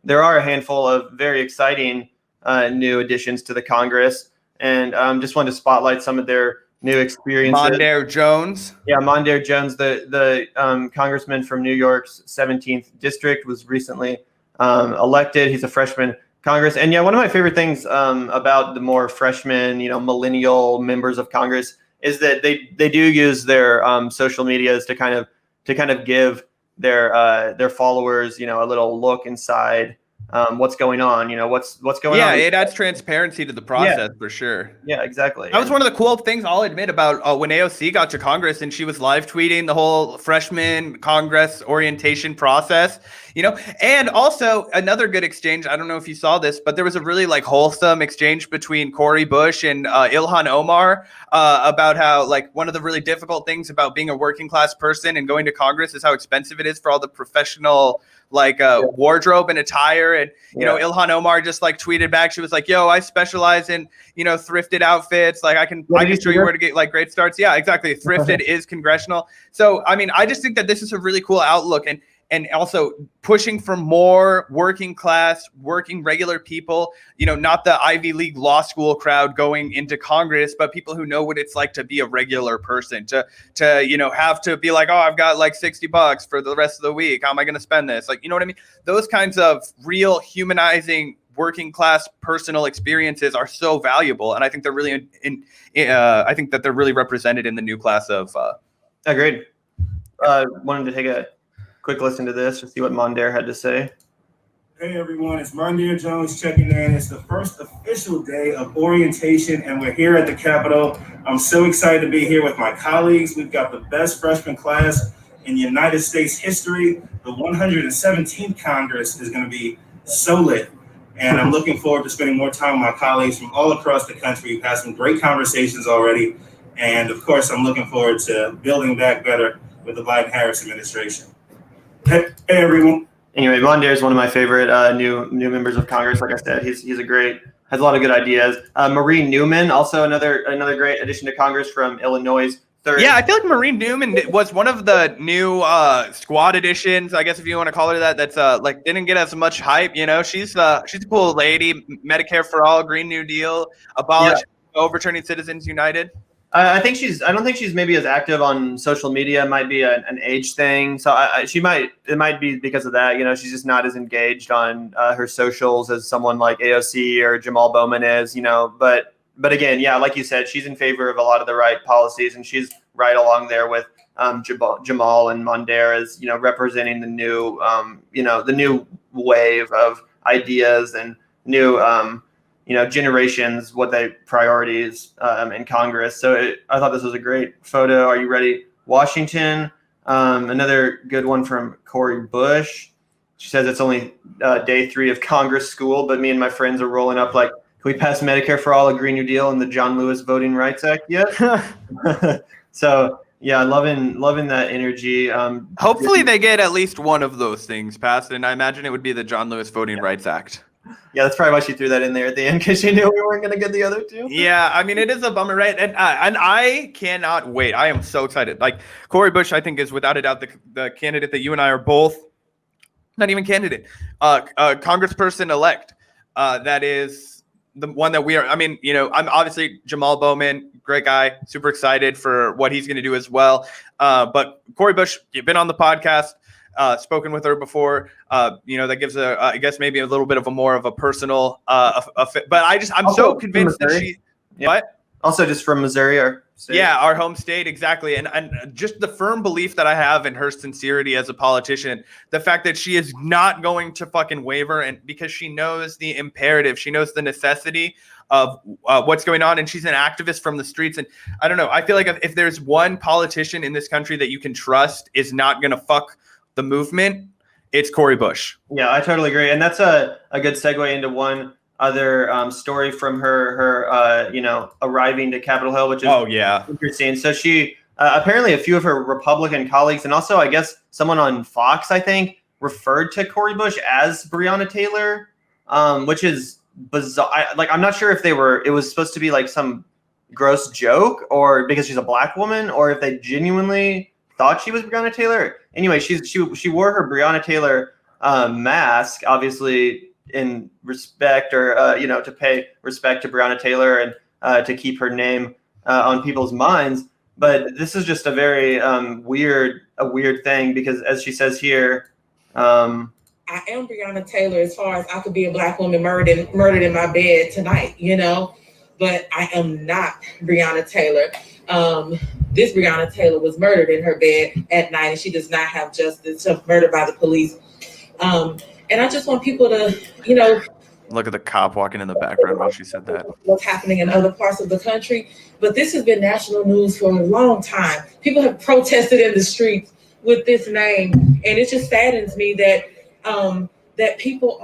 there are a handful of very exciting new additions to the Congress, and just wanted to spotlight some of their new experiences. Mondaire Jones. Yeah, Mondaire Jones, the congressman from New York's 17th district, was recently elected. He's a freshman Congress. And yeah, one of my favorite things about the more freshman, millennial members of Congress is that they do use their social medias to kind of give their followers, a little look inside what's going on, what's going on. Yeah, it adds transparency to the process for sure. Yeah, exactly. That was one of the cool things I'll admit about when AOC got to Congress and she was live tweeting the whole freshman Congress orientation process, and also another good exchange. I don't know if you saw this, but there was a really wholesome exchange between Cori Bush and Ilhan Omar about how one of the really difficult things about being a working class person and going to Congress is how expensive it is for all the professional wardrobe and attire. And, Ilhan Omar just tweeted back. She was like, yo, I specialize in, thrifted outfits. I can show you where to get great starts. Yeah, exactly. Thrifted is congressional. So, I just think that this is a really cool outlook and also pushing for more working class, working regular people, not the Ivy League law school crowd going into Congress, but people who know what it's like to be a regular person, to have to be like, oh, I've got $60 for the rest of the week. How am I going to spend this? You know what I mean? Those kinds of real humanizing working class personal experiences are so valuable. And I think they're really I think that they're really represented in the new class of. Agreed. Wanted to take a quick listen to this to see what Mondaire had to say. Hey everyone, it's Mondaire Jones checking in. It's the first official day of orientation and we're here at the Capitol. I'm so excited to be here with my colleagues. We've got the best freshman class in United States history. The 117th Congress is going to be so lit. And I'm looking forward to spending more time with my colleagues from all across the country. We've had some great conversations already. And of course, I'm looking forward to building back better with the Biden-Harris administration. Hey everyone. Anyway, Mondaire is one of my favorite new members of Congress. Like I said, has a lot of good ideas. Marie Newman, also another great addition to Congress from Illinois. Third. Yeah, I feel like Marie Newman was one of the new squad additions, I guess if you want to call her that. That's didn't get as much hype. She's a cool lady. Medicare for all, Green New Deal, abolish overturning Citizens United. I don't think she's maybe as active on social media. It might be an age thing. So it might be because of that. She's just not as engaged on her socials as someone like AOC or Jamaal Bowman is. But again, yeah, like you said, she's in favor of a lot of the right policies, and she's right along there with Jamaal and Mondaire as representing the new wave of ideas and new generations, what they priorities in Congress. So I thought this was a great photo. Are you ready? Washington, another good one from Cori Bush. She says it's only day 3 of Congress school, but me and my friends are rolling up like, can we pass Medicare for all, a Green New Deal, and the John Lewis Voting Rights Act yet? So yeah, loving that energy. Hopefully they get at least one of those things passed, and I imagine it would be the John Lewis Voting Rights Act. Yeah, that's probably why she threw that in there at the end, because she knew we weren't going to get the other two. Yeah, it is a bummer, right? And I cannot wait. I am so excited. Cori Bush, I think, is without a doubt the candidate that you and I are both, not even candidate, congressperson-elect. That is the one that we are. I'm obviously Jamaal Bowman, great guy, super excited for what he's going to do as well. But Cori Bush, you've been on the podcast. Spoken with her before, that gives I guess maybe a little bit of a more of a personal, but I'm also so convinced that she, what? Also just from Missouri, our state. Yeah, our home state, exactly. And just the firm belief that I have in her sincerity as a politician, the fact that she is not going to fucking waver, and because she knows the imperative, she knows the necessity of what's going on, and she's an activist from the streets. And I don't know, I feel like if there's one politician in this country that you can trust is not going to fuck the movement, it's Cori Bush. Yeah, I totally agree. And that's a good segue into one other story from her arriving to Capitol Hill, which is interesting. So she apparently a few of her Republican colleagues, and also I guess someone on Fox, I think, referred to Cori Bush as Breonna Taylor, which is bizarre. I'm not sure if it was supposed to be like some gross joke, or because she's a black woman, or if they genuinely thought she was Breonna Taylor. Anyway, she wore her Breonna Taylor mask, obviously in respect or to pay respect to Breonna Taylor and to keep her name on people's minds. But this is just a very weird thing, because as she says here, I am Breonna Taylor as far as I could be a Black woman murdered in my bed tonight, but I am not Breonna Taylor. This Breonna Taylor was murdered in her bed at night, and she does not have justice. She's murdered by the police. And I just want people to, look at the cop walking in the background while she said that. What's happening in other parts of the country. But this has been national news for a long time. People have protested in the streets with this name. And it just saddens me that people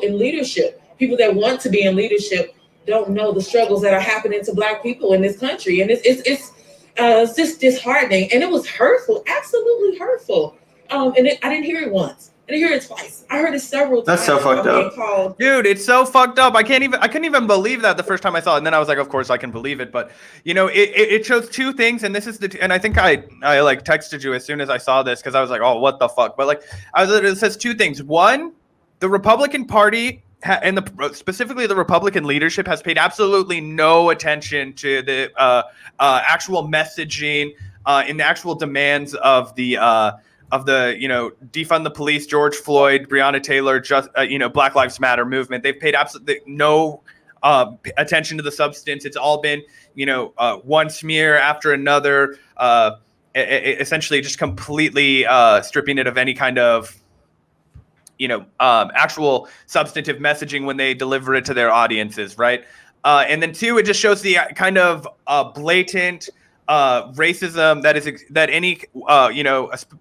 in leadership, people that want to be in leadership, don't know the struggles that are happening to Black people in this country. And it's just disheartening. And it was hurtful, absolutely hurtful. I didn't hear it once. I didn't hear it twice. I heard it several times. That's so fucked up. Dude, it's so fucked up. I couldn't even believe that the first time I saw it. And then I was like, of course I can believe it. But it shows two things. And this is and I think I like texted you as soon as I saw this, because I was like, oh, what the fuck? But it says two things. One, the Republican Party and specifically the Republican leadership has paid absolutely no attention to the actual messaging and the actual demands of the defund the police, George Floyd, Breonna Taylor, Black Lives Matter movement. They've paid absolutely no attention to the substance. It's all been, one smear after another, essentially just completely stripping it of any kind of, actual substantive messaging when they deliver it to their audiences, right? And then two, it just shows the kind of blatant racism that any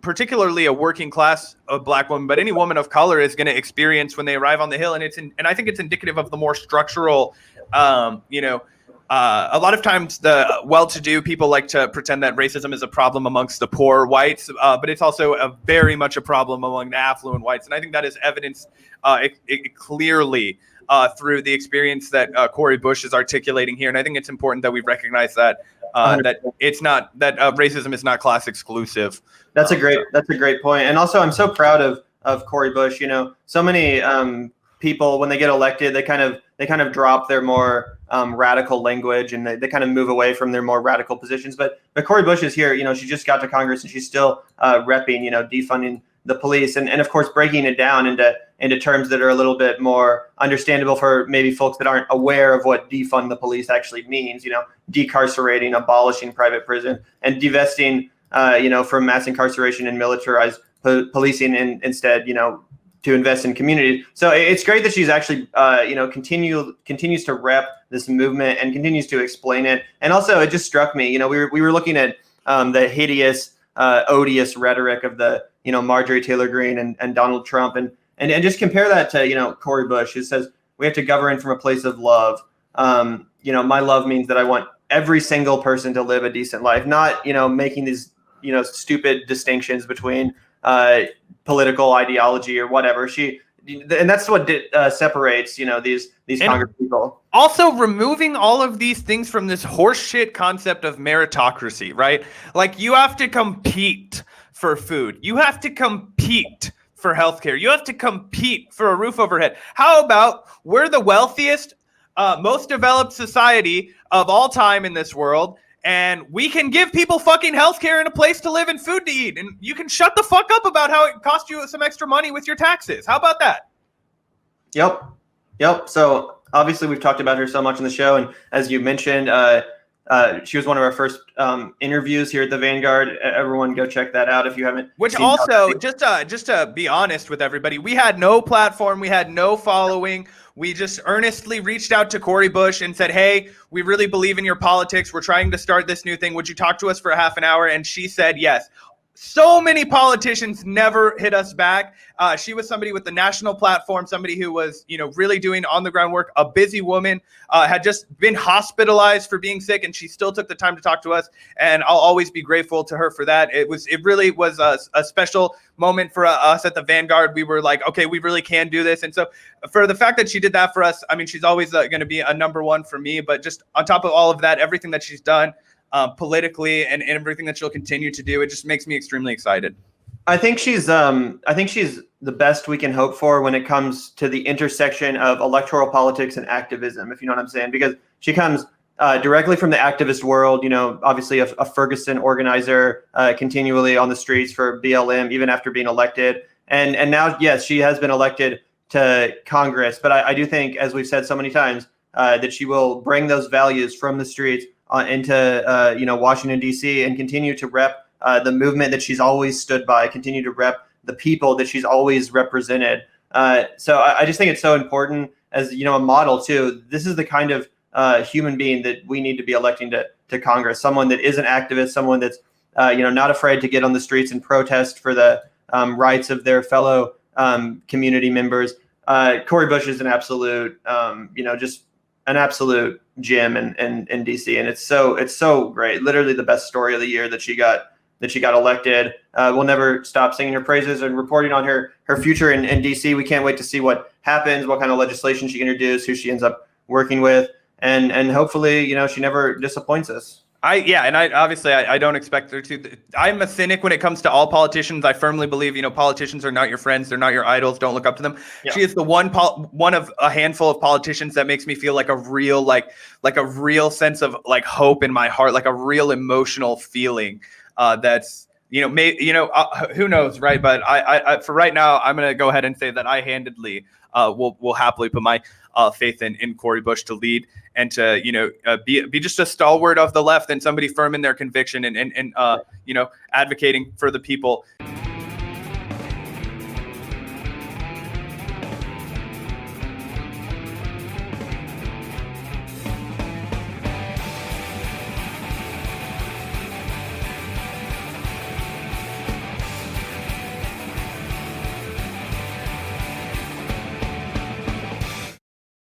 particularly a working class Black woman, but any woman of color is going to experience when they arrive on the Hill. And I think it's indicative of the more structural, a lot of times the well-to-do people like to pretend that racism is a problem amongst the poor whites, but it's also very much a problem among the affluent whites. And I think that is evidenced clearly through the experience that Cori Bush is articulating here. And I think it's important that we recognize that that it's not that racism is not class exclusive. That's a great point. And also, I'm so proud of Cori Bush. So many people, when they get elected, they kind of drop their more radical language, and they kind of move away from their more radical positions. But Cori Bush is here. She just got to Congress, and she's still repping defunding the police, and of course breaking it down into terms that are a little bit more understandable for maybe folks that aren't aware of what defund the police actually means. Decarcerating, abolishing private prison, and divesting from mass incarceration and militarized policing, and instead to invest in communities. So it's great that she's actually continues to rep this movement and continues to explain it. And also, it just struck me, we were looking at the hideous, odious rhetoric of the Marjorie Taylor Greene and Donald Trump, and just compare that to Cori Bush, who says we have to govern from a place of love. My love means that I want every single person to live a decent life, not making these stupid distinctions between political ideology or whatever. And that's what separates these Congress people. Also, removing all of these things from this horseshit concept of meritocracy, right? Like, you have to compete for food. You have to compete for healthcare. You have to compete for a roof overhead. How about we're the wealthiest, most developed society of all time in this world, and we can give people fucking healthcare and a place to live and food to eat, and you can shut the fuck up about how it cost you some extra money with your taxes. How about that? Yep. So obviously we've talked about her so much in the show, and as you mentioned, she was one of our first interviews here at the Vanguard. Everyone go check that out if you haven't. Which also, just to be honest with everybody, we had no platform, we had no following. We just earnestly reached out to Cori Bush and said, hey, we really believe in your politics. We're trying to start this new thing. Would you talk to us for a half an hour? And she said yes. So many politicians never hit us back. She was somebody with the national platform, somebody who was, really doing on the ground work, a busy woman, had just been hospitalized for being sick, and she still took the time to talk to us. And I'll always be grateful to her for that. It really was a special moment for us at the Vanguard. We were like, okay, we really can do this. And so for the fact that she did that for us, I mean, she's always going to be a number one for me. But just on top of all of that, everything that she's done politically and everything that she'll continue to do, it just makes me extremely excited. I think she's the best we can hope for when it comes to the intersection of electoral politics and activism, if you know what I'm saying, because she comes directly from the activist world, obviously a Ferguson organizer, continually on the streets for BLM, even after being elected. And now, yes, she has been elected to Congress. But I do think, as we've said so many times, that she will bring those values from the streets into, Washington, D.C. and continue to rep the movement that she's always stood by, continue to rep the people that she's always represented. So I just think it's so important as, a model, too. This is the kind of human being that we need to be electing to Congress, someone that is an activist, someone that's, not afraid to get on the streets and protest for the rights of their fellow community members. Cori Bush is an absolute, just an absolute gem in DC, and it's so great. Literally the best story of the year that she got elected. We'll never stop singing her praises and reporting on her future in DC. We can't wait to see what happens, what kind of legislation she can introduce, who she ends up working with, and hopefully, she never disappoints us. I don't expect her to. I'm a cynic when it comes to all politicians. I firmly believe, politicians are not your friends. They're not your idols. Don't look up to them. Yeah. She is the one of a handful of politicians that makes me feel like a real, like a real sense of like hope in my heart, like a real emotional feeling. That's, who knows, right? But I for right now, I'm going to go ahead and say that I handedly will happily put my faith in Cori Bush to lead and to, be just a stalwart of the left and somebody firm in their conviction and advocating for the people.